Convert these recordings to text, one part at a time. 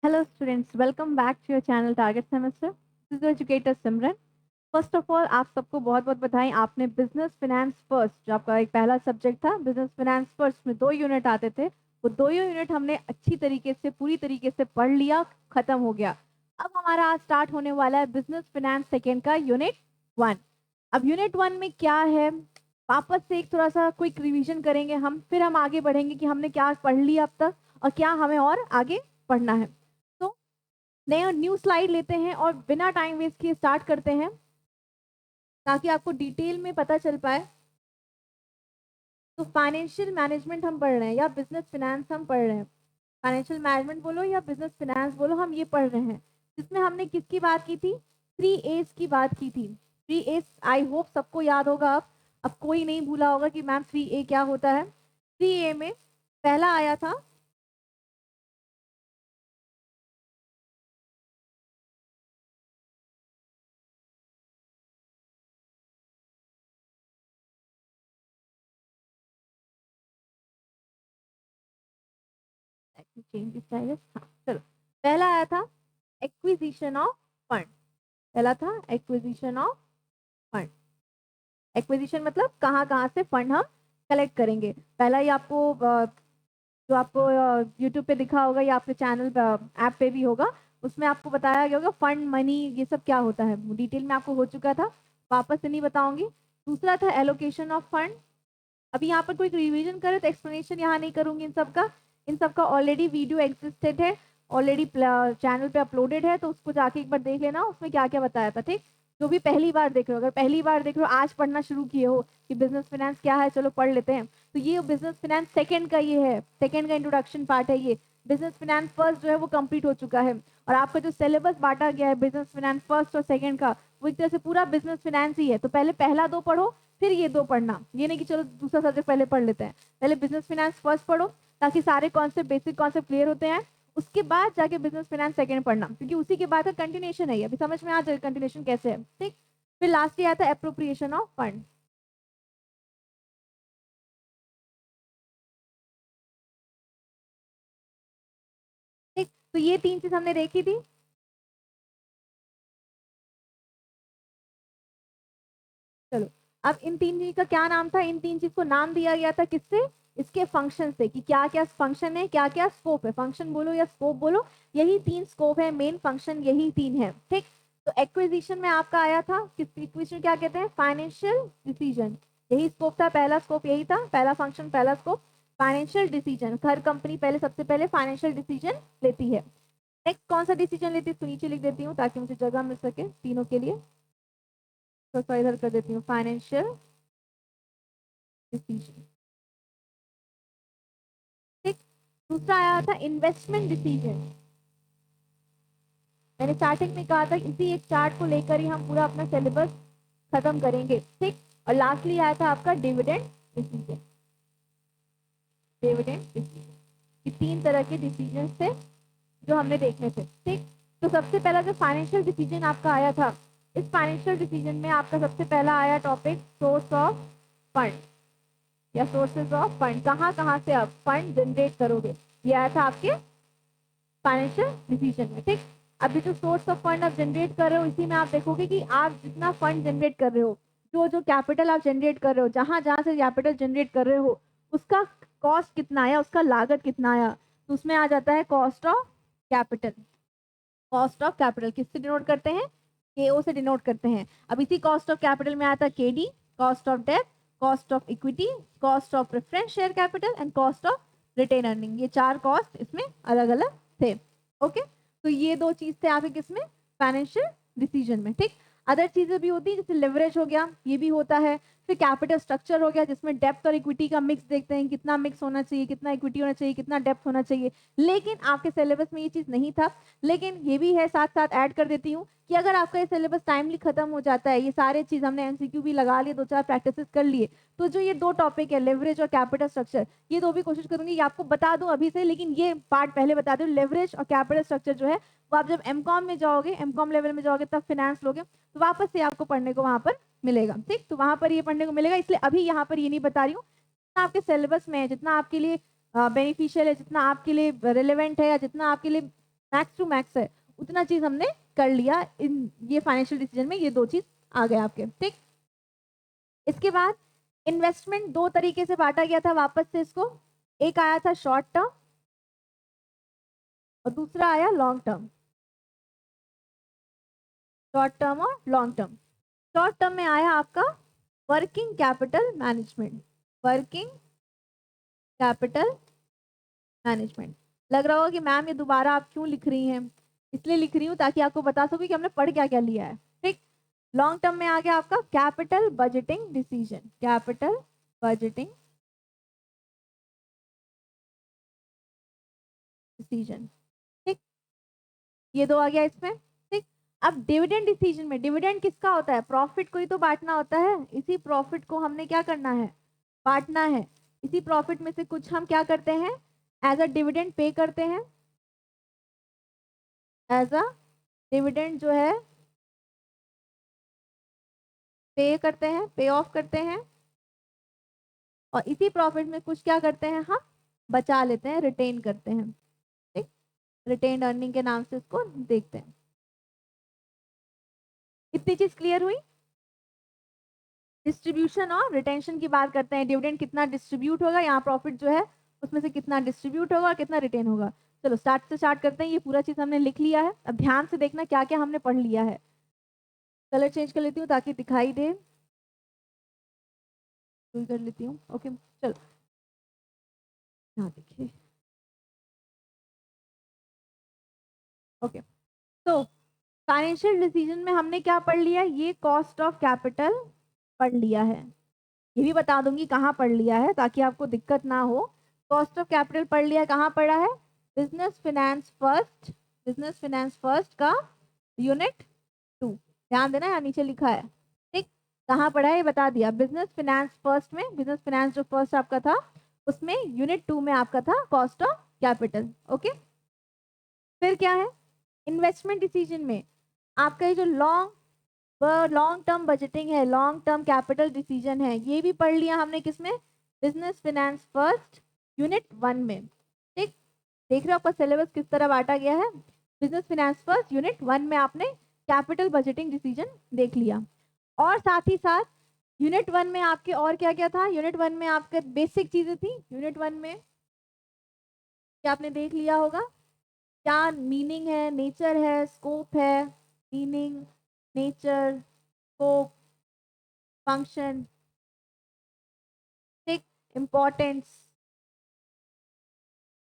Hello students, welcome back to your channel Target Semester. This is your educator Simran. First of all आप सबको बहुत बहुत बधाई, आपने बिजनेस फिनेंस फर्स्ट जो आपका एक पहला सब्जेक्ट था बिजनेस फिनेंस फर्स्ट में 2 यूनिट आते थे, वो 2 यूनिट हमने अच्छी तरीके से पूरी तरीके से पढ़ लिया, खत्म हो गया। अब हमारा आज स्टार्ट होने वाला है बिजनेस फिनेंस सेकेंड का यूनिट 1। अब यूनिट 1 में क्या है, वापस से एक थोड़ा सा क्विक रिवीजन करेंगे हम, फिर हम आगे बढ़ेंगे कि हमने क्या पढ़ लिया अब तक और क्या हमें और आगे पढ़ना है। तो नया न्यू स्लाइड लेते हैं और बिना टाइम वेस्ट किए स्टार्ट करते हैं ताकि आपको डिटेल में पता चल पाए। तो फाइनेंशियल मैनेजमेंट हम पढ़ रहे हैं या बिजनेस फिनेंस हम पढ़ रहे हैं, फाइनेंशियल मैनेजमेंट बोलो या बिजनेस फिनेंस बोलो, हम ये पढ़ रहे हैं जिसमें हमने किसकी बात की थी, 3 A's की बात की थी। 3 A's आई होप सबको याद होगा। अब कोई नहीं भूला होगा कि मैम 3A क्या होता है। 3A में पहला आया था चेंज स्टाइल, हाँ चलो, पहला आया था एक्विजिशन ऑफ फंड। पहला था एक्विजिशन ऑफ फंड। एक्विजिशन मतलब कहाँ कहाँ से फंड हम कलेक्ट करेंगे। पहला ही आपको जो आपको यूट्यूब पे दिखा होगा या आपके चैनल ऐप पे भी होगा, उसमें आपको बताया गया होगा फंड मनी ये सब क्या होता है, डिटेल में आपको हो चुका था, वापस से नहीं बताऊंगी। दूसरा था एलोकेशन ऑफ फंड। अभी यहाँ पर कोई रिवीजन करे तो एक्सप्लेनेशन यहाँ नहीं करूंगी इन सब का ऑलरेडी वीडियो एग्जिस्टेड है, ऑलरेडी चैनल पे अपलोडेड है, तो उसको जाके एक बार देख लेना, उसमें क्या क्या बताया था। ठीक, जो भी पहली बार देख रहे हो, अगर पहली बार देख रहे हो आज पढ़ना शुरू किए हो कि बिजनेस फाइनेंस क्या है, चलो पढ़ लेते हैं, तो ये बिजनेस फाइनेंस सेकंड का ये है, सेकंड का इंट्रोडक्शन पार्ट है ये। बिजनेस फाइनेंस फर्स्ट जो है वो कंप्लीट हो चुका है और आपका जो सिलेबस बांटा गया है बिजनेस फाइनेंस फर्स्ट और सेकंड का, वो एक तरह से पूरा बिजनेस फाइनेंस ही है। तो पहले पहला दो पढ़ो, फिर ये दो पढ़ना, ये नहीं कि चलो दूसरा सब्जेक्ट पहले पढ़ लेते हैं। पहले बिजनेस फाइनेंस फर्स्ट पढ़ो ताकि सारे कॉन्सेप्ट बेसिक कॉन्सेप्ट क्लियर होते हैं, उसके बाद जाके बिजनेस फाइनेंस सेकंड पढ़ना, क्योंकि उसी के बाद का कंटिन्यूशन है ये। अभी समझ में आ जाए कंटिन्यूशन कैसे है। ठीक, फिर लास्ट ये आता है अप्रोप्रिएशन ऑफ फंड। ठीक, तो ये तीन चीज हमने देखी थी। चलो, अब इन तीन चीज का क्या नाम था, इन तीन चीज को नाम दिया गया था किससे, इसके फंक्शन से, कि क्या क्या फंक्शन है, क्या क्या स्कोप है, फंक्शन बोलो या स्कोप बोलो, यही तीन स्कोप है, मेन फंक्शन यही तीन है। ठीक, तो एक्विजिशन में आपका आया था, किस एक्विजिशन क्या कहते हैं, फाइनेंशियल डिसीजन, यही स्कोप था, पहला स्कोप यही था, पहला फंक्शन पहला स्कोप फाइनेंशियल डिसीजन। हर कंपनी पहले सबसे पहले फाइनेंशियल डिसीजन लेती है। नेक्स्ट कौन सा डिसीजन लेती है, तो नीचे लिख देती हूँ ताकि मुझे जगह मिल सके तीनों के लिए, तो इधर कर देती हूँ फाइनेंशियल डिसीजन। ठीक, दूसरा आया था इन्वेस्टमेंट डिसीजन। मैंने स्टार्टिंग में कहा था इसी एक चार्ट को लेकर ही हम पूरा अपना सिलेबस खत्म करेंगे। ठीक, और लास्टली आया था आपका डिविडेंड डिसीजन। डिविडेंड डिसीजन, ये तीन तरह के डिसीजन थे जो हमने देखने थे। ठीक, तो सबसे पहला जो फाइनेंशियल डिसीजन आपका आया था, इस फाइनेंशियल डिसीजन में आपका सबसे पहला आया टॉपिक सोर्स ऑफ फंड या सोर्सेज ऑफ फंड, कहाँ कहाँ से आप फंड जनरेट करोगे, ये आया था आपके फाइनेंशियल डिसीजन में। ठीक, अभी जो सोर्स ऑफ फंड आप जनरेट कर रहे हो, इसी में आप देखोगे कि आप जितना फंड जनरेट कर रहे हो, जो जो कैपिटल आप जनरेट कर रहे हो, जहां जहां से कैपिटल जनरेट कर रहे हो, उसका कॉस्ट कितना आया, उसका लागत कितना आया, तो उसमें आ जाता है cost of capital. Cost of capital किससे डिनोट करते हैं, केओ से डिनोट करते हैं। अब इसी कॉस्ट ऑफ कैपिटल में आता है K D, cost of debt, cost of equity, cost of preference share capital and cost of retain earning, ये चार कॉस्ट इसमें अलग अलग थे। ओके, तो ये दो चीज थे आपके किसमें, फाइनेंशियल डिसीजन में। ठीक, अदर चीजें भी होती है, जैसे लेवरेज हो गया, ये भी होता है। फिर कैपिटल स्ट्रक्चर हो गया, जिसमें डेप्थ और इक्विटी का मिक्स देखते हैं, कितना मिक्स होना चाहिए, कितना इक्विटी होना चाहिए, कितना डेप्थ होना चाहिए। लेकिन आपके सिलेबस में ये चीज नहीं था, लेकिन ये भी है, साथ साथ ऐड कर देती हूँ कि अगर आपका ये सिलेबस टाइमली खत्म हो जाता है, ये सारे चीज हमने एमसीक्यू भी लगा लिए, दो चार प्रैक्टिस कर लिए, तो जो ये दो टॉपिक है लेवरेज और कैपिटल स्ट्रक्चर, ये दो भी कोशिश करूंगी कि आपको बता दूं अभी से, लेकिन ये पार्ट पहले बता दूं। लेवरेज और कैपिटल स्ट्रक्चर जो है वो आप जब एमकॉम में जाओगे, एमकॉम लेवल में जाओगे, तब फाइनेंस लोगे, तो वापस से आपको पढ़ने को वहां पर मिलेगा। ठीक, तो वहां पर ये पढ़ने को मिलेगा, इसलिए अभी यहाँ पर ये नहीं बता रही हूँ। जितना आपके सिलेबस में है, जितना आपके लिए बेनिफिशियल है, जितना आपके लिए रिलेवेंट है, या जितना आपके लिए मैक्स टू मैक्स है, उतना चीज हमने कर लिया इन ये फाइनेंशियल डिसीजन में, ये दो चीज आ गए आपके, ठीक। इसके बाद इन्वेस्टमेंट दो तरीके से बांटा गया था वापस से इसको, एक आया था शॉर्ट टर्म और दूसरा आया लॉन्ग टर्म, शॉर्ट टर्म और लॉन्ग टर्म। शॉर्ट टर्म में आया आपका working capital management, working capital management. लग रहा होगा कि मैम ये दोबारा आप क्यों लिख रही हैं, इसलिए लिख रही हूँ ताकि आपको बता सकूं कि हमने पढ़ क्या क्या लिया है, ठीक। लॉन्ग टर्म में आ गया आपका capital budgeting decision, capital budgeting decision, ठीक। ये दो आ गया इसमें, ठीक। अब डिविडेंड डिसीजन में, डिविडेंड किसका होता है, प्रॉफिट को ही तो बांटना होता है, इसी प्रॉफिट को हमने क्या करना है, बांटना है। इसी प्रॉफिट में से कुछ हम क्या करते हैं, एज अ डिविडेंड पे करते हैं, एज अ डिविडेंड जो है पे करते हैं, पे ऑफ करते हैं, और इसी प्रॉफिट में कुछ क्या करते हैं हम बचा लेते हैं, रिटेन करते हैं, ठीक। रिटेन अर्निंग के नाम से इसको देखते हैं। इतनी चीज क्लियर हुई। डिस्ट्रीब्यूशन और रिटेंशन की बात करते हैं, डिविडेंड कितना डिस्ट्रीब्यूट होगा, यहाँ प्रॉफिट जो है उसमें से कितना डिस्ट्रीब्यूट होगा और कितना रिटेन होगा। चलो स्टार्ट से स्टार्ट करते हैं, ये पूरा चीज हमने लिख लिया है, अब ध्यान से देखना क्या क्या हमने पढ़ लिया है। कलर चेंज कर लेती हूँ ताकि दिखाई दे, कर लेती हूँ, ओके चलो यहाँ देखिए, ओके। तो फाइनेंशियल डिसीजन में हमने क्या पढ़ लिया, ये कॉस्ट ऑफ कैपिटल पढ़ लिया है, ये भी बता दूंगी कहाँ पढ़ लिया है ताकि आपको दिक्कत ना हो। कॉस्ट ऑफ कैपिटल पढ़ लिया, कहाँ पढ़ा है, business finance first, business finance first का यूनिट 2, ध्यान देना यहाँ नीचे लिखा है, ठीक। कहाँ पढ़ा है ये बता दिया, बिजनेस फिनेंस फर्स्ट में, बिजनेस फिनेंस जो फर्स्ट आपका था उसमें यूनिट 2 में आपका था कॉस्ट ऑफ कैपिटल, ओके। फिर क्या है, इन्वेस्टमेंट डिसीजन में आपका ये जो लॉन्ग टर्म बजटिंग है, लॉन्ग टर्म कैपिटल डिसीजन है, ये भी पढ़ लिया हमने किसमें, बिजनेस फिनेंस फर्स्ट यूनिट 1 में, ठीक। देख रहे हो आपका सिलेबस किस तरह बांटा गया है, बिजनेस फिनेंस फर्स्ट यूनिट 1 में आपने कैपिटल बजटिंग डिसीजन देख लिया, और साथ ही साथ यूनिट 1 में आपके और क्या क्या था, यूनिट 1 में आपके बेसिक चीजें थी, यूनिट 1 में क्या आपने देख लिया होगा, क्या मीनिंग है, नेचर है, स्कोप है, मीनिंग, नेचर, स्कोप, फंक्शन, ठीक, इम्पोर्टेंस,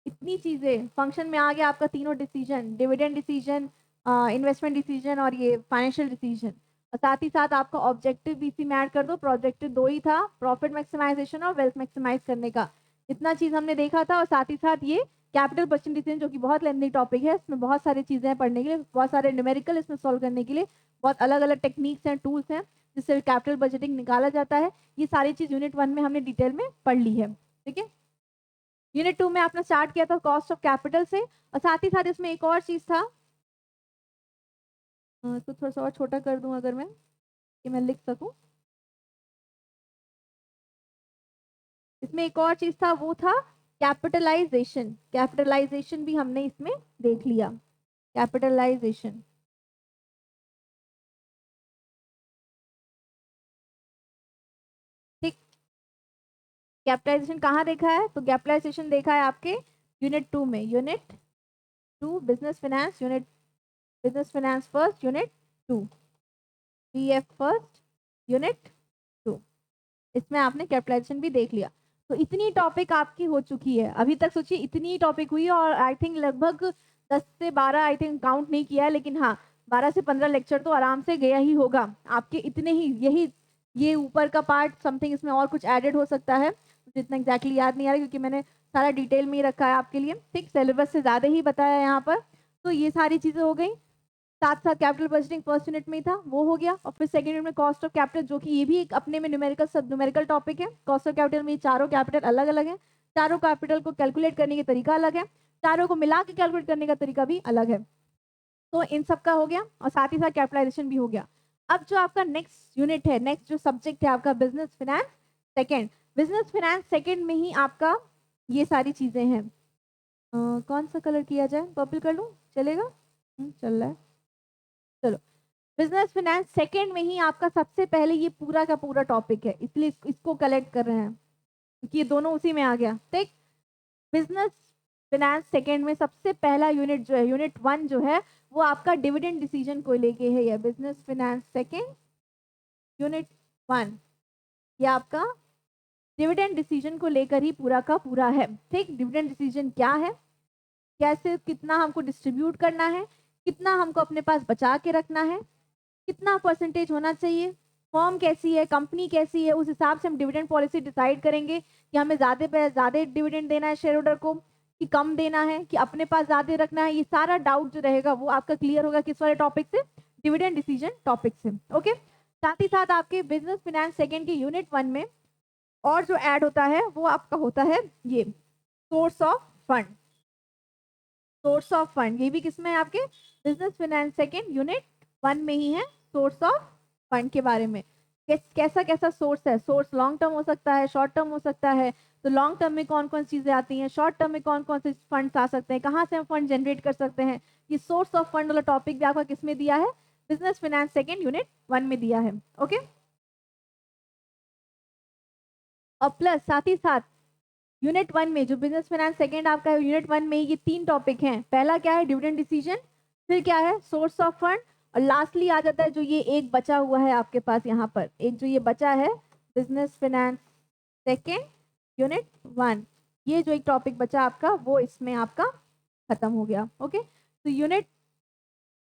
इतनी चीजें। फंक्शन में आ गया आपका तीनों decision, dividend decision, investment decision और ये फाइनेंशियल डिसीजन, और साथ ही साथ आपका ऑब्जेक्टिव भी इसी में ऐड कर दो, प्रोजेक्टिव दो ही था, प्रॉफिट मैक्सिमाइजेशन और वेल्थ मैक्सिमाइज करने का, इतना चीज हमने देखा था। और साथ ही साथ ये कैपिटल बजटिंग डिसीजन जो कि बहुत लेंथी टॉपिक है, इसमें बहुत सारी चीजें हैं पढ़ने के लिए, बहुत सारे न्यूमेरिकल इसमें सॉल्व करने के लिए, बहुत अलग अलग टेक्निक्स हैं, टूल्स हैं जिससे कैपिटल बजटिंग निकाला जाता है। ये सारी चीज यूनिट 1 में हमने डिटेल में पढ़ ली है, ठीक है। यूनिट 2 में आपने स्टार्ट किया था कॉस्ट ऑफ कैपिटल से, और साथ ही साथ इसमें एक और चीज था, इसको थोड़ा सा और छोटा कर दूं अगर मैं, कि मैं लिख सकूं, इसमें एक और चीज था, वो था कैपिटलाइजेशन, कैपिटलाइजेशन भी हमने इसमें देख लिया, कैपिटलाइजेशन, ठीक। कैपिटलाइजेशन कहाँ देखा है, तो कैपिटलाइजेशन देखा है आपके यूनिट 2 में, unit 2 business finance unit, business finance first unit 2, BF first unit 2, इसमें आपने कैपिटलाइजेशन भी देख लिया। तो इतनी टॉपिक आपकी हो चुकी है अभी तक, सोचिए इतनी टॉपिक हुई है, और आई थिंक लगभग 10 से 12, आई थिंक काउंट नहीं किया है, लेकिन हाँ 12 से 15 लेक्चर तो आराम से गया ही होगा आपके, इतने ही, यही ये ऊपर का पार्ट समथिंग इसमें और कुछ एडेड हो सकता है, मुझे इतना एग्जैक्टली याद नहीं आ रहा क्योंकि मैंने सारा डिटेल में ही रखा है आपके लिए, ठीक, सिलेबस से ज़्यादा ही बताया है यहाँ पर। तो ये सारी चीज़ें हो गई, साथ साथ कैपिटल बजटिंग फर्स्ट यूनिट में ही था, वो हो गया, और फिर सेकंड यूनिट में कॉस्ट ऑफ कैपिटल, जो कि ये भी एक अपने में न्यूमेरिकल सब न्यूमेरिकल टॉपिक है। कॉस्ट ऑफ कैपिटल में चारों कैपिटल अलग अलग है, चारों कैपिटल को कैलकुलेट करने के तरीका अलग है, चारों को मिला के कैलकुलेट करने का तरीका भी अलग है। तो इन सब का हो गया, और साथ ही साथ कैपिटलाइजेशन भी हो गया। अब जो आपका नेक्स्ट यूनिट है, नेक्स्ट जो सब्जेक्ट है आपका business finance second, business finance second में ही आपका ये सारी चीजें हैं, कौन सा कलर किया जाए, पर्पल कर लूँ, चलेगा? चल रहा है, चलो। बिजनेस फिनेंस सेकंड में ही आपका सबसे पहले ये पूरा का पूरा टॉपिक है, इसलिए इसको कलेक्ट कर रहे हैं क्योंकि ये दोनों उसी में आ गया। ठीक, बिजनेस फिनेंस सेकंड में सबसे पहला यूनिट जो है, यूनिट 1 जो है, वो आपका डिविडेंड डिसीजन को लेके है। ये बिजनेस फिनेंस सेकंड यूनिट 1 ये आपका डिविडेंड डिसीजन को लेकर ही पूरा का पूरा है। ठीक, डिविडेंड डिसीजन क्या है, कैसे, कितना हमको डिस्ट्रीब्यूट करना है, कितना हमको अपने पास बचा के रखना है, कितना परसेंटेज होना चाहिए, फर्म कैसी है, कंपनी कैसी है, उस हिसाब से हम डिविडेंड पॉलिसी डिसाइड करेंगे कि हमें ज़्यादा डिविडेंड देना है शेयर होल्डर को, कि कम देना है, कि अपने पास ज़्यादा रखना है। ये सारा डाउट जो रहेगा वो आपका क्लियर होगा किस वाले टॉपिक से, डिविडेंड डिसीजन टॉपिक से। ओके, साथ ही साथ आपके बिजनेस फिनेंस सेकेंड के यूनिट 1 में और जो ऐड होता है वो आपका होता है ये source of fund. Source of fund ये भी किसमें है, आपके बिजनेस फिनेंस सेकेंड यूनिट 1 में ही है। सोर्स ऑफ फंड के बारे में कैसा कैसा सोर्स है, सोर्स लॉन्ग टर्म हो सकता है, शॉर्ट टर्म हो सकता है। तो लॉन्ग टर्म में कौन कौन चीजें आती हैं, शॉर्ट टर्म में कौन कौन से फंड्स आ सकते हैं, कहाँ से हम फंड जनरेट कर सकते हैं। ये सोर्स ऑफ फंड वाला टॉपिक भी आपका किसमें दिया है, बिजनेस फिनेंस सेकेंड यूनिट 1 में दिया है। ओके, और प्लस साथ ही साथ यूनिट 1 में जो बिजनेस फाइनेंस सेकंड आपका है, यूनिट 1 में ये 3 टॉपिक हैं। पहला क्या है, डिविडेंड डिसीजन, फिर क्या है, सोर्स ऑफ फंड, और लास्टली आ जाता है जो ये एक बचा हुआ है आपके पास यहाँ पर, एक जो ये बचा है बिजनेस फाइनेंस सेकंड यूनिट 1, ये जो एक टॉपिक बचा आपका वो इसमें आपका खत्म हो गया। ओके, तो unit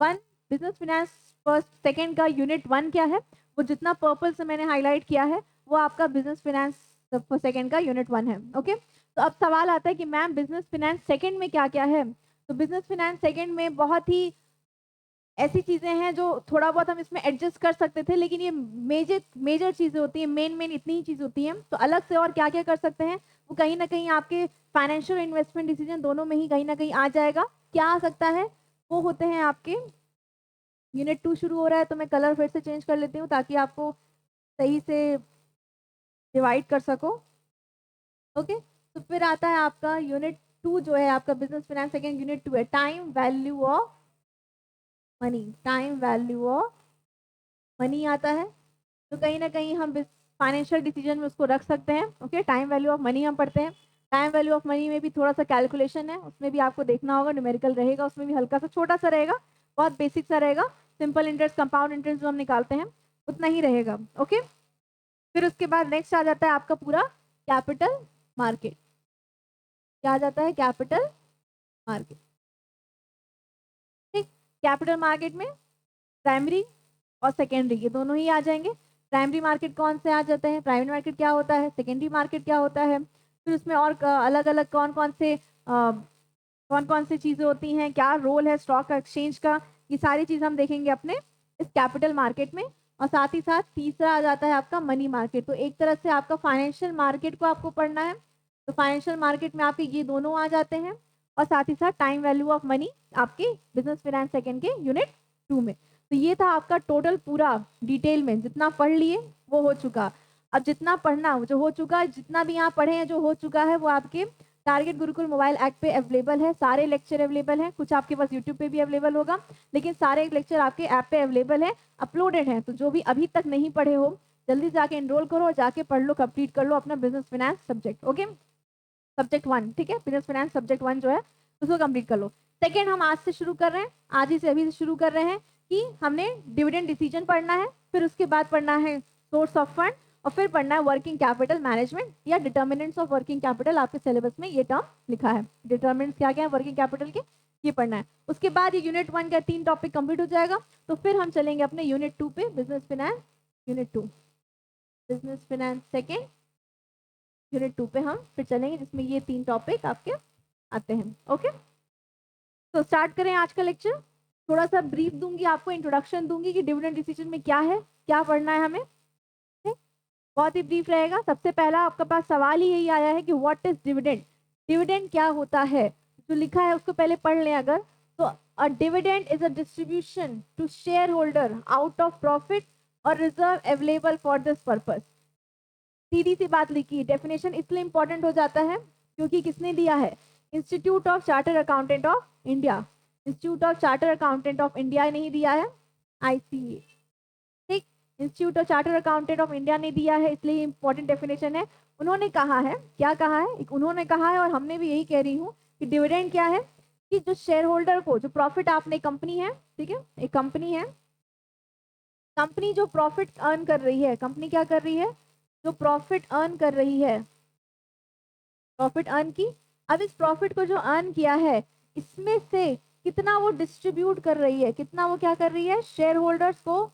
1 business finance first second का यूनिट 1 क्या है, वो जितना पर्पल से मैंने हाईलाइट किया है वो आपका बिजनेस फाइनेंस सेकंड का यूनिट 1 है। ओके, तो अब सवाल आता है कि मैम बिजनेस फाइनेंस सेकंड में क्या क्या है। तो बिजनेस फाइनेंस सेकंड में बहुत ही ऐसी चीजें हैं जो थोड़ा बहुत हम इसमें एडजस्ट कर सकते थे, लेकिन ये मेजर मेजर चीजें होती हैं, मेन इतनी ही चीज होती हैं। तो अलग से और क्या क्या कर सकते हैं, वो कहीं ना कहीं आपके फाइनेंशियल इन्वेस्टमेंट डिसीजन दोनों में ही कहीं ना कहीं आ जाएगा। क्या आ सकता है, वो होते हैं आपके यूनिट 2 शुरू हो रहा है, तो मैं कलर फिर से चेंज कर लेती हूँ ताकि आपको सही से डिवाइड कर सको। ओके, तो फिर आता है आपका यूनिट 2 जो है आपका बिजनेस फाइनेंस सेकंड यूनिट 2 है, time value of money. Time value of money आता है, तो कहीं ना कहीं हम फाइनेंशियल डिसीजन में उसको रख सकते हैं। Okay, time value of money हम पढ़ते हैं। टाइम वैल्यू ऑफ मनी में भी थोड़ा सा कैलकुलेशन है, उसमें भी आपको देखना होगा, न्यूमेरिकल रहेगा, उसमें भी हल्का सा छोटा सा रहेगा, बहुत बेसिक सा रहेगा। सिंपल इंटरेस्ट, कंपाउंड इंटरेस्ट जो हम निकालते हैं उतना ही रहेगा। ओके, फिर उसके बाद नेक्स्ट आ जाता है आपका पूरा कैपिटल मार्केट। क्या आ जाता है, कैपिटल मार्केट। ठीक, कैपिटल मार्केट में प्राइमरी और सेकेंडरी ये दोनों ही आ जाएंगे। प्राइमरी मार्केट कौन से आ जाते हैं, प्राइमरी मार्केट क्या होता है, सेकेंडरी मार्केट क्या होता है, फिर उसमें और अलग अलग कौन कौन से चीज़ें होती हैं, क्या रोल है स्टॉक एक्सचेंज का, ये सारी चीज़ हम देखेंगे अपने इस कैपिटल मार्केट में। और साथ ही साथ तीसरा आ जाता है आपका मनी मार्केट। तो एक तरह से आपका फाइनेंशियल मार्केट को आपको पढ़ना है, तो फाइनेंशियल मार्केट में आपके ये दोनों आ जाते हैं, और साथ ही साथ टाइम वैल्यू ऑफ मनी आपके बिजनेस फाइनेंस सेकेंड के यूनिट 2 में। तो ये था आपका टोटल पूरा डिटेल में जितना पढ़ लिए वो हो चुका। अब जितना पढ़ना जो हो चुका, जितना भी यहाँ पढ़े हैं जो हो चुका है, वो आपके टारगेट गुरुकुल मोबाइल ऐप पे अवेलेबल है, सारे लेक्चर अवेलेबल हैं, कुछ आपके पास यूट्यूब पे भी अवेलेबल होगा, लेकिन सारे लेक्चर आपके ऐप पे अवेलेबल है, अपलोडेड है। तो जो भी अभी तक नहीं पढ़े हो जल्दी जाके एनरोल करो और जाके पढ़ लो, कंप्लीट कर लो अपना business finance subject. Okay, subject 1, ठीक है, बिजनेस फाइनेंस सब्जेक्ट 1 जो है उसको कंप्लीट कर लो। सेकेंड हम आज से शुरू कर रहे हैं, आज ही से अभी से शुरू कर रहे हैं कि हमने डिविडेंड डिसीजन पढ़ना है, फिर उसके बाद पढ़ना है सोर्स ऑफ फंड, और फिर पढ़ना है वर्किंग कैपिटल मैनेजमेंट या डिटर्मिनेंट्स ऑफ वर्किंग कैपिटल। आपके सिलेबस में ये टर्म लिखा है, डिटर्मिनेंट्स क्या क्या है वर्किंग कैपिटल के, ये पढ़ना है। उसके बाद ये यूनिट 1 का 3 टॉपिक कंप्लीट हो जाएगा, तो फिर हम चलेंगे अपने यूनिट 2 पे, business finance unit 2, business finance second unit 2 पे हम फिर चलेंगे, जिसमें ये 3 टॉपिक आपके आते हैं। ओके, तो स्टार्ट करें आज का लेक्चर। थोड़ा सा ब्रीफ दूंगी आपको, इंट्रोडक्शन दूंगी कि डिविडेंड डिसीजन में क्या है, क्या पढ़ना है हमें। बहुत ही ब्रीफ रहेगा। सबसे पहला आपके पास सवाल ही यही आया है कि व्हाट इज डिविडेंड, डिविडेंड क्या होता है, जो लिखा है उसको पहले पढ़ लें अगर तो। A dividend is a distribution to share holder out of profit और reserve available for this purpose. सीधी सी बात लिखी, डेफिनेशन इसलिए इंपॉर्टेंट हो जाता है क्योंकि किसने दिया है, institute of charter accountant of India, institute of charter accountant of India नहीं दिया है, ICA। ठीक, institute of charter accountant of India ने दिया है, इसलिए इंपॉर्टेंट डेफिनेशन है। उन्होंने कहा है, क्या कहा है, उन्होंने कहा है और हमने भी यही कह रही हूँ कि डिविडेंड क्या है, कि जो शेयर होल्डर को जो प्रॉफिट, आपने कंपनी है, ठीक है, एक कंपनी है, कंपनी जो प्रॉफिट अर्न कर रही है, कंपनी क्या कर रही है, जो प्रॉफिट अर्न कर रही है, प्रॉफिट अर्न की, अब इस प्रॉफिट को जो अर्न किया है इसमें से कितना वो डिस्ट्रीब्यूट कर रही है, कितना वो क्या कर रही है, शेयर होल्डर्स को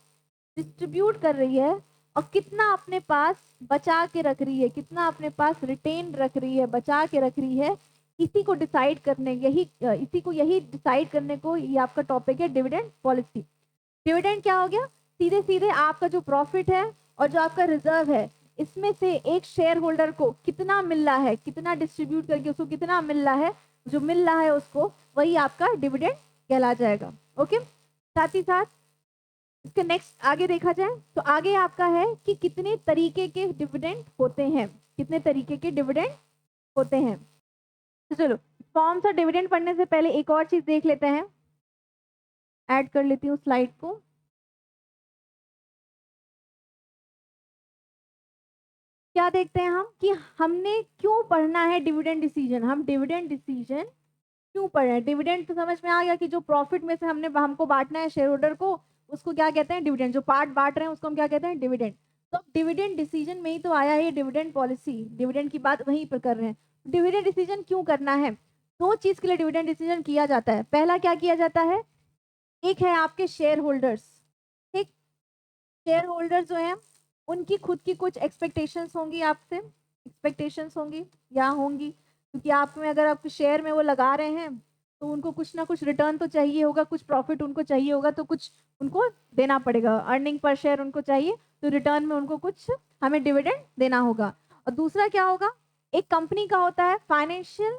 डिस्ट्रीब्यूट कर रही है, और कितना अपने पास बचा के रख रही है, कितना अपने पास रिटेन रख रही है, बचा के रख रही है, इसी को डिसाइड करने, यही डिसाइड करने को ये आपका टॉपिक है डिविडेंड पॉलिसी। डिविडेंड क्या हो गया, सीधे सीधे आपका जो प्रॉफिट है और जो आपका रिजर्व है, इसमें से एक शेयर होल्डर को कितना मिल रहा है, कितना डिस्ट्रीब्यूट करके उसको कितना मिल रहा है, जो मिल रहा है उसको, वही आपका डिविडेंड कहला जाएगा। ओके, साथ ही साथ इसके नेक्स्ट आगे देखा जाए तो आगे आपका है कि कितने तरीके के डिविडेंड होते हैं, कितने तरीके के डिविडेंड होते हैं। तो चलो, फॉर्म्स और डिविडेंड पढ़ने से पहले एक और चीज देख लेते हैं, ऐड कर लेती हूँ स्लाइड को। क्या देखते हैं हम कि हमने क्यों पढ़ना है डिविडेंड डिसीजन, हम डिविडेंड डिसीजन क्यों पढ़ रहे हैं। डिविडेंड तो समझ में आ गया कि जो प्रॉफिट में से हमको बांटना है शेयर होल्डर को, उसको क्या कहते हैं, डिविडेंड। जो पार्ट बांट रहे हैं उसको हम क्या कहते हैं, डिविडेंड। तो डिविडेंड डिसीजन में ही तो आया है डिविडेंड पॉलिसी, डिविडेंड की बात वहीं पर कर रहे हैं। डिविडेंड डिसीजन क्यों करना है, दो चीज के लिए डिविडेंड डिसीजन किया जाता है। पहला क्या किया जाता है, एक है आपके शेयर होल्डर्स, ठीक, शेयर होल्डर्स जो है उनकी खुद की कुछ एक्सपेक्टेशंस होंगी आपसे, एक्सपेक्टेशंस होंगी या होंगी, क्योंकि आप में अगर आपके शेयर में वो लगा रहे हैं तो उनको कुछ ना कुछ रिटर्न तो चाहिए होगा, कुछ प्रॉफिट उनको चाहिए होगा, तो कुछ उनको देना पड़ेगा, अर्निंग पर शेयर उनको चाहिए, तो रिटर्न में उनको कुछ हमें डिविडेंड देना होगा। और दूसरा क्या होगा, एक कंपनी का होता है फाइनेंशियल,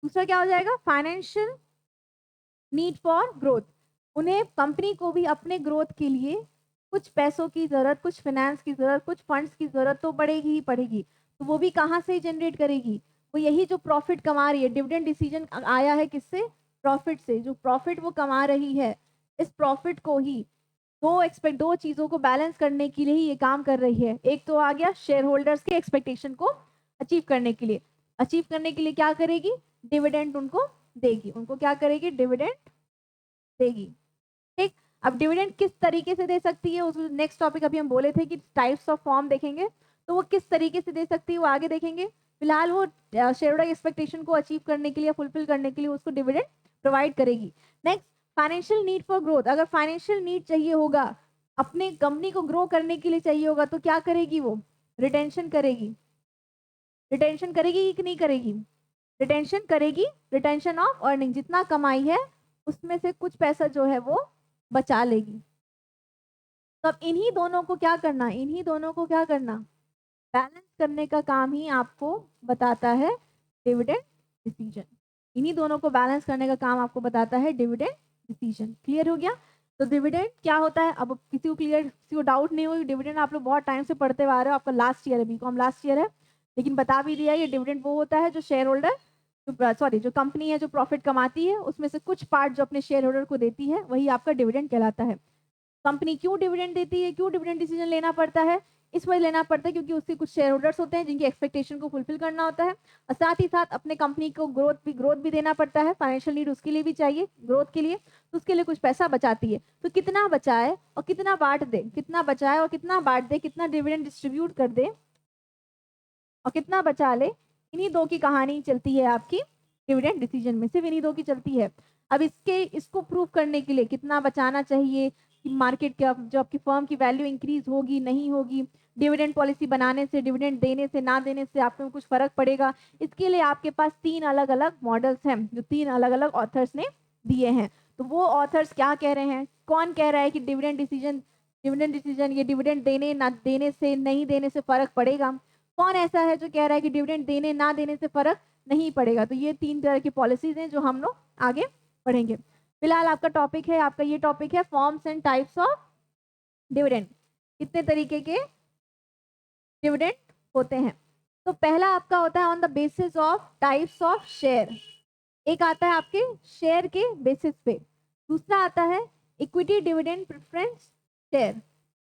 दूसरा क्या हो जाएगा, फाइनेंशियल नीड फॉर ग्रोथ। उन्हें, कंपनी को भी अपने ग्रोथ के लिए कुछ पैसों की जरूरत, कुछ फाइनेंस की जरूरत, कुछ फंड्स की जरूरत तो पड़ेगी ही पड़ेगी। तो वो भी कहाँ से जनरेट करेगी, वो यही जो प्रॉफिट कमा रही है। डिविडेंड डिसीजन आया है किससे, प्रॉफिट से। जो प्रॉफिट वो कमा रही है, इस प्रॉफिट को ही दो चीजों को बैलेंस करने के लिए ही ये काम कर रही है। एक तो आ गया शेयर होल्डर्स के एक्सपेक्टेशन को अचीव करने के लिए, क्या करेगी, डिविडेंड उनको देगी, उनको क्या करेगी, डिविडेंड देगी। ठीक, अब डिविडेंड किस तरीके से दे सकती है, उस नेक्स्ट टॉपिक अभी हम बोले थे कि टाइप्स ऑफ फॉर्म देखेंगे, तो वो किस तरीके से दे सकती है वो आगे देखेंगे। फिलहाल वो शेयर होल्डर एक्सपेक्टेशन को अचीव करने के लिए, फुलफिल करने के लिए उसको डिविडेंड प्रोवाइड करेगी। Next, financial need for growth. अगर फाइनेंशियल नीड चाहिए होगा, अपने कंपनी को ग्रो करने के लिए चाहिए होगा, तो क्या करेगी, वो रिटेंशन करेगी। रिटेंशन करेगी कि नहीं करेगी, रिटेंशन करेगी, रिटेंशन ऑफ अर्निंग, जितना कमाई है उसमें से कुछ पैसा जो है वो बचा लेगी। तो अब इन्हीं दोनों को क्या करना, इन्हीं दोनों को क्या करना, बैलेंस करने का काम ही आपको बताता है डिविडेंड डिसीजन। इन्हीं दोनों को बैलेंस करने का काम आपको बताता है डिविडेंड डिसीजन। क्लियर हो गया। तो डिविडेंड क्या होता है, अब किसी को क्लियर, किसी को डाउट नहीं हुई, डिविडेंड आप लोग बहुत टाइम से पढ़ते हुए आ रहे हो, आपका लास्ट ईयर है, बीकॉम लास्ट ईयर है, लेकिन बता भी दिया, ये डिविडेंड वो होता है जो शेयर होल्डर, जो कंपनी है जो प्रॉफिट कमाती है उसमें से कुछ पार्ट जो अपने शेयर होल्डर को देती है, वही आपका डिविडेंड कहलाता है। कंपनी क्यों डिविडेंड देती है, क्यों डिविडेंड डिसीजन लेना पड़ता है, इस वजह लेना पड़ता है क्योंकि उसके कुछ शेयर होल्डर्स होते हैं जिनकी एक्सपेक्टेशन को फुलफिल करना होता है, और साथ ही साथ अपने कंपनी को ग्रोथ भी देना पड़ता है, फाइनेंशियल नीड उसके लिए भी चाहिए ग्रोथ के लिए, तो उसके लिए कुछ पैसा बचाती है। तो कितना बचाए और कितना बांट दे, कितना बचाए और कितना बांट दे, कितना डिविडेंड डिस्ट्रीब्यूट कर दे और कितना बचा ले, इन्हीं दो की कहानी चलती है आपकी डिविडेंड डिसीजन में, सिर्फ इन्हीं दो की चलती है। अब इसको प्रूव करने के लिए कितना बचाना चाहिए, कि मार्केट का जो आपकी फर्म की वैल्यू इंक्रीज होगी नहीं होगी, डिविडेंड पॉलिसी बनाने से, डिविडेंड देने से ना देने से आप में कुछ फर्क पड़ेगा, इसके लिए आपके पास 3 अलग अलग मॉडल्स हैं जो 3 अलग अलग ऑथर्स ने दिए हैं। तो वो ऑथर्स क्या कह रहे हैं, कौन कह रहा है कि डिविडेंड डिसीजन ये डिविडेंड देने ना देने से, नहीं देने से फर्क पड़ेगा, कौन ऐसा है जो कह रहा है कि डिविडेंड देने ना देने से फर्क नहीं पड़ेगा। तो ये 3 तरह की पॉलिसीज हैं जो हम लोग आगे पढ़ेंगे। फिलहाल आपका टॉपिक है, आपका ये टॉपिक है forms and types of dividend, कितने तरीके के डिविडेंड होते हैं। तो पहला आपका होता है on the basis of types of share, एक आता है आपके शेयर के बेसिस पे, दूसरा आता है इक्विटी डिविडेंड प्रेफरेंस शेयर।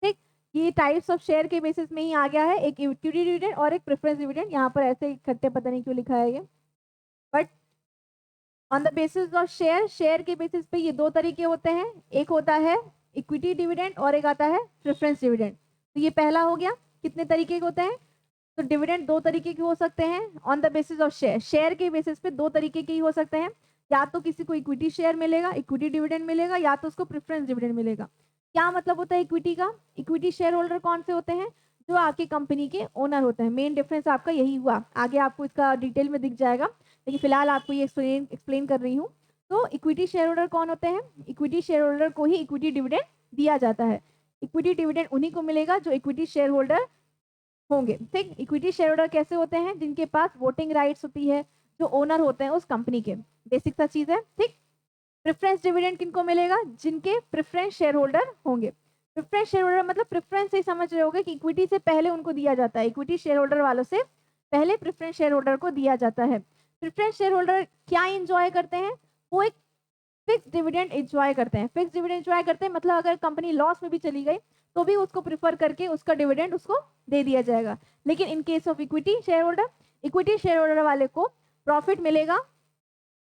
ठीक, ये टाइप्स ऑफ शेयर के बेसिस में ही आ गया है, एक इक्विटी डिविडेंड और एक प्रेफरेंस डिविडेंड। यहाँ पर ऐसे इकट्ठे पता नहीं क्यों लिखा है ये, but on the basis of share, share के बेसिस पे ये दो तरीके होते हैं, एक होता है इक्विटी डिविडेंड और एक आता है प्रेफरेंस डिविडेंड। तो ये पहला हो गया। कितने तरीके के होते हैं? तो डिविडेंड दो तरीके के हो सकते हैं on the basis of share, share के बेसिस पे दो तरीके के ही हो सकते हैं, या तो किसी को इक्विटी शेयर मिलेगा, इक्विटी डिविडेंड मिलेगा, या तो उसको प्रेफरेंस डिविडेंड मिलेगा। क्या मतलब होता है इक्विटी का? इक्विटी शेयर होल्डर कौन से होते हैं? जो आपकी कंपनी के ओनर होते हैं। मेन डिफरेंस आपका यही हुआ, आगे आपको इसका डिटेल में दिख जाएगा, लेकिन फिलहाल आपको ये एक्सप्लेन कर रही हूँ। तो इक्विटी शेयर होल्डर कौन होते हैं? इक्विटी शेयर होल्डर को ही इक्विटी डिविडेंड दिया जाता है। इक्विटी डिविडेंड उन्हीं को मिलेगा जो इक्विटी शेयर होल्डर होंगे। ठीक, इक्विटी शेयर होल्डर कैसे होते हैं? जिनके पास वोटिंग राइट्स होती है, जो ओनर होते हैं उस कंपनी के, बेसिक सा चीज है। ठीक, प्रेफरेंस डिविडेंड किनको मिलेगा? जिनके प्रेफरेंस शेयर होल्डर होंगे। प्रेफरेंस शेयर होल्डर मतलब प्रेफरेंस से समझ रहे होगे कि इक्विटी से पहले उनको दिया जाता है, इक्विटी शेयर होल्डर वालों से पहले प्रेफरेंस शेयर होल्डर को दिया जाता है। प्रेफरेंस शेयर होल्डर क्या एंजॉय करते हैं? वो एक फिक्स डिविडेंड एंजॉय करते हैं। फिक्स डिविडेंड एंजॉय करते हैं मतलब अगर कंपनी लॉस में भी चली गई तो भी उसको प्रिफर करके उसका डिविडेंड उसको दे दिया जाएगा। लेकिन in case of equity share holder, equity share holder वाले को प्रॉफिट मिलेगा,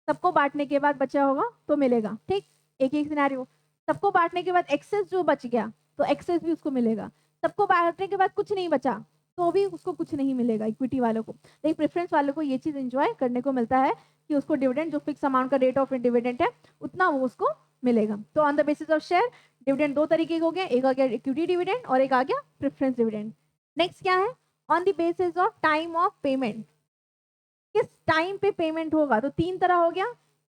सबको बांटने के बाद बचा होगा तो मिलेगा। ठीक, एक एक सिनेरियो, सबको बांटने के बाद एक्सेस जो बच गया तो एक्सेस भी उसको मिलेगा, सबको बांटने के बाद कुछ नहीं बचा तो भी उसको कुछ नहीं मिलेगा इक्विटी वालों को। लेकिन प्रेफरेंस वालों को ये चीज एंजॉय करने को मिलता है कि उसको डिविडेंड जो फिक्स अमाउंट का रेट ऑफ डिविडेंड है उतना वो उसको मिलेगा। तो on the basis of share dividend दो तरीके के हो गए, एक आ गया इक्विटी डिविडेंड और एक आ गया प्रेफरेंस डिविडेंड। नेक्स्ट क्या है? On the basis of time of payment, किस टाइम पे पेमेंट होगा? तो तीन तरह हो गया,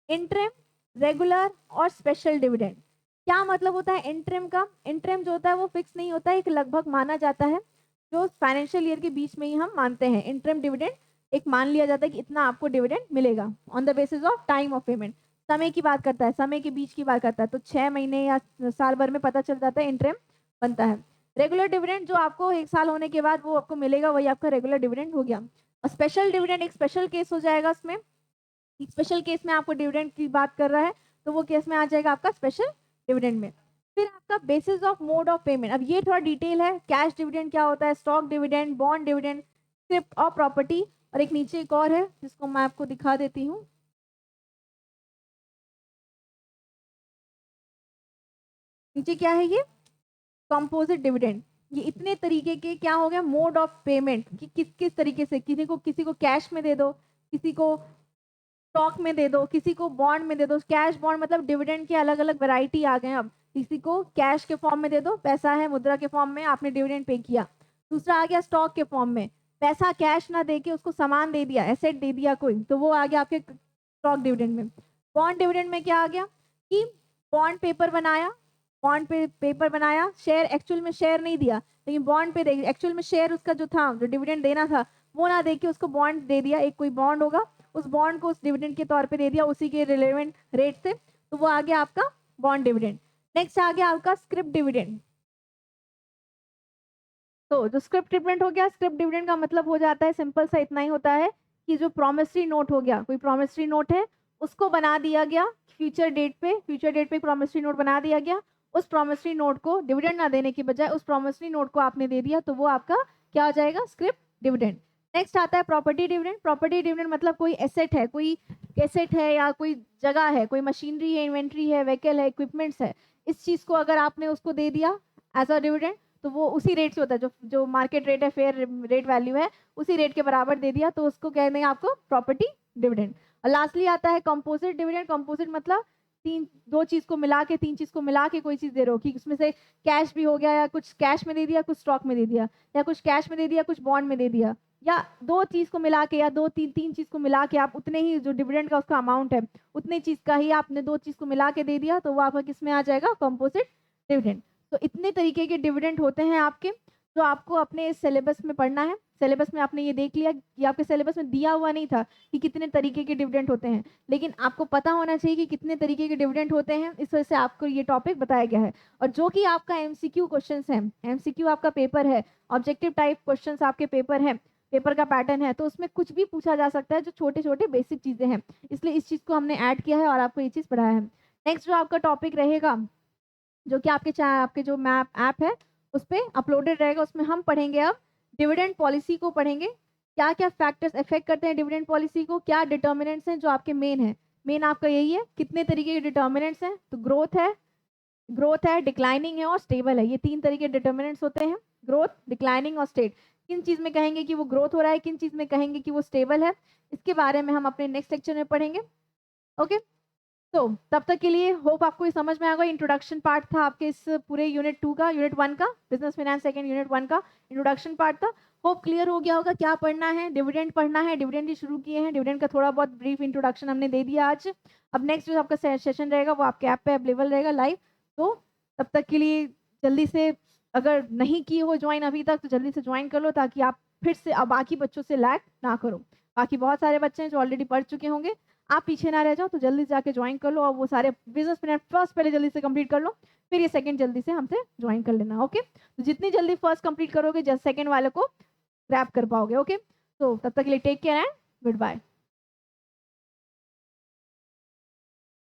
इंटरिम, रेगुलर और स्पेशल डिविडेंड। क्या मतलब होता है इंटरिम का? इंटरिम जो होता है वो फिक्स नहीं होता है, एक लगभग माना जाता है, जो फाइनेंशियल ईयर के बीच में ही हम मानते हैं। इंटरिम डिविडेंड एक मान लिया जाता है कि इतना आपको डिविडेंड मिलेगा on the basis of time of payment. समय की बात करता है, समय के बीच की बात करता है, तो 6 महीने या साल भर में पता चल जाता है, इंटरिम बनता है। रेगुलर डिविडेंड जो आपको एक साल होने के बाद वो आपको मिलेगा, वही आपका रेगुलर डिविडेंड हो गया। और स्पेशल डिविडेंड एक स्पेशल केस हो जाएगा, उसमें स्पेशल केस में आपको डिविडेंड की बात कर रहा है तो वो केस में आ जाएगा आपका स्पेशल डिविडेंड में। फिर आपका basis of mode of payment, अब ये थोड़ा डिटेल है, कैश डिविडेंड क्या होता है, stock dividend, bond dividend, script of property, और एक नीचे एक और है जिसको मैं आपको दिखा देती हूँ। नीचे क्या है ये? Composite dividend. ये इतने तरीके के क्या हो गया, मोड ऑफ पेमेंट, कि किस किस तरीके से, किसी को कैश में दे दो, किसी को स्टॉक में दे दो, किसी को बॉन्ड में दे दो। कैश बॉन्ड मतलब डिविडेंड के अलग अलग वैरायटी आ गए। अब किसी को कैश के फॉर्म में दे दो, पैसा है मुद्रा के फॉर्म में, आपने डिविडेंड पे किया। दूसरा आ गया स्टॉक के फॉर्म में, पैसा कैश ना दे के उसको सामान दे दिया, एसेट दे दिया कोई, तो वो आ गया आपके स्टॉक डिविडेंड में। बॉन्ड डिविडेंड में क्या आ गया कि बॉन्ड पेपर बनाया, बॉन्ड पे पेपर बनाया, शेयर एक्चुअल में शेयर नहीं दिया, लेकिन बॉन्ड पे एक्चुअल में शेयर उसका जो था, जो डिविडेंड देना था वो ना दे के उसको बॉन्ड दे दिया, एक कोई बॉन्ड होगा उस बॉन्ड को उस डिविडेंड के तौर पे दे दिया उसी के रिलेवेंट रेट से, तो वो आ गया आपका बॉन्ड डिविडेंड। नेक्स्ट आ गया आपका स्क्रिप्ट डिविडेंड। तो जो स्क्रिप्ट डिविडेंड हो गया, स्क्रिप्ट डिविडेंड का मतलब हो जाता है सिंपल सा इतना ही होता है कि जो प्रोमिसरी नोट हो गया, कोई प्रोमिसरी नोट है उसको बना दिया गया फ्यूचर डेट पे प्रोमिसरी नोट बना दिया गया, उस प्रोमिसरी नोट को डिविडेंड ना देने के बजाय उस प्रोमिसरी नोट को आपने दे दिया, तो वो आपका क्या हो जाएगा, स्क्रिप्ट डिविडेंड। नेक्स्ट आता है प्रॉपर्टी डिविडेंड। प्रॉपर्टी डिविडेंड मतलब कोई एसेट है, कोई एसेट है या कोई जगह है, कोई मशीनरी है, इन्वेंट्री है, व्हीकल है, इक्विपमेंट्स है, इस चीज को अगर आपने उसको दे दिया एज अ डिविडेंड तो वो उसी रेट से होता है, जो जो मार्केट रेट है, फेयर रेट वैल्यू है, उसी रेट के बराबर दे दिया, तो उसको कहते हैं आपको प्रॉपर्टी डिविडेंड। और लास्टली आता है कंपोजिट डिविडेंड। कंपोजिट मतलब दो चीज को मिला के, तीन चीज को मिला के कोई चीज दे रहे हो, कि उसमें से कैश भी हो गया, या कुछ कैश में दे दिया, कुछ स्टॉक में दे दिया, या कुछ कैश में दे दिया, कुछ बॉन्ड में दे दिया, या दो चीज को मिला के, या दो तीन चीज को मिला के आप उतने ही जो डिविडेंड का उसका अमाउंट है उतने चीज का ही आपने दो चीज को मिला के दे दिया, तो वो आपका किस में आ जाएगा, कंपोजिट डिविडेंड। तो इतने तरीके के डिविडेंड होते हैं आपके, जो आपको अपने सिलेबस में पढ़ना है। सिलेबस में आपने ये देख लिया कि आपके सिलेबस में दिया हुआ नहीं था कि कितने तरीके के डिविडेंड होते हैं, लेकिन आपको पता होना चाहिए कि कितने तरीके के डिविडेंड होते हैं, इस वजह से आपको ये टॉपिक बताया गया है। और जो कि आपका एमसीक्यू क्वेश्चंस है, एमसीक्यू आपका पेपर है, ऑब्जेक्टिव टाइप क्वेश्चंस आपके पेपर हैं, पेपर का पैटर्न है, तो उसमें कुछ भी पूछा जा सकता है जो छोटे छोटे बेसिक चीज़ें हैं, इसलिए इस चीज़ को हमने ऐड किया है और आपको ये चीज़ पढ़ाया है। नेक्स्ट जो आपका टॉपिक रहेगा, जो कि आपके जो मैप ऐप है उस पे अपलोडेड रहेगा, उसमें हम पढ़ेंगे अब डिविडेंड पॉलिसी को पढ़ेंगे, क्या क्या फैक्टर्स अफेक्ट करते हैं डिविडेंड पॉलिसी को, क्या डिटर्मिनेंट्स हैं जो आपके मेन है। मेन आपका यही है, कितने तरीके के डिटर्मिनेंट्स हैं, तो ग्रोथ है, डिक्लाइनिंग है और स्टेबल है, ये 3 तरीके के डिटर्मिनेंट्स होते हैं, ग्रोथ, डिक्लाइनिंग और स्टेट। किन चीज़ में कहेंगे कि वो ग्रोथ हो रहा है, किन चीज़ में कहेंगे कि वो स्टेबल है, इसके बारे में हम अपने नेक्स्ट लेक्चर में पढ़ेंगे। ओके, तो तब तक के लिए होप आपको ये समझ में आ गया। इंट्रोडक्शन पार्ट था आपके इस पूरे यूनिट 1 का बिजनेस फाइनेंस सेकंड यूनिट 1 का इंट्रोडक्शन पार्ट था। होप क्लियर हो गया होगा क्या पढ़ना है, डिविडेंड पढ़ना है, डिविडेंड ही शुरू किए हैं, डिविडेंड का थोड़ा बहुत ब्रीफ इंट्रोडक्शन हमने दे दिया आज। अब नेक्स्ट जो आपका सेशन रहेगा वो आपके ऐप पे अवेलेबल रहेगा लाइव, तो तब तक के लिए जल्दी से, अगर नहीं की हो ज्वाइन अभी तक तो जल्दी से ज्वाइन कर लो, ताकि आप फिर से अब बाकी बच्चों से लैग ना करो। बाकी बहुत सारे बच्चे हैं जो ऑलरेडी पढ़ चुके होंगे, आप पीछे ना रह जाओ, तो जल्दी से जाके ज्वाइन कर लो और वो सारे बिजनेस प्लान फर्स्ट पहले जल्दी से कंप्लीट कर लो, फिर ये सेकंड जल्दी से हमसे ज्वाइन कर लेना। ओके, तो जितनी जल्दी फर्स्ट कंप्लीट करोगे जस्ट सेकंड वाले को ग्रैब कर पाओगे। ओके, तो तब तक के लिए take care and good bye.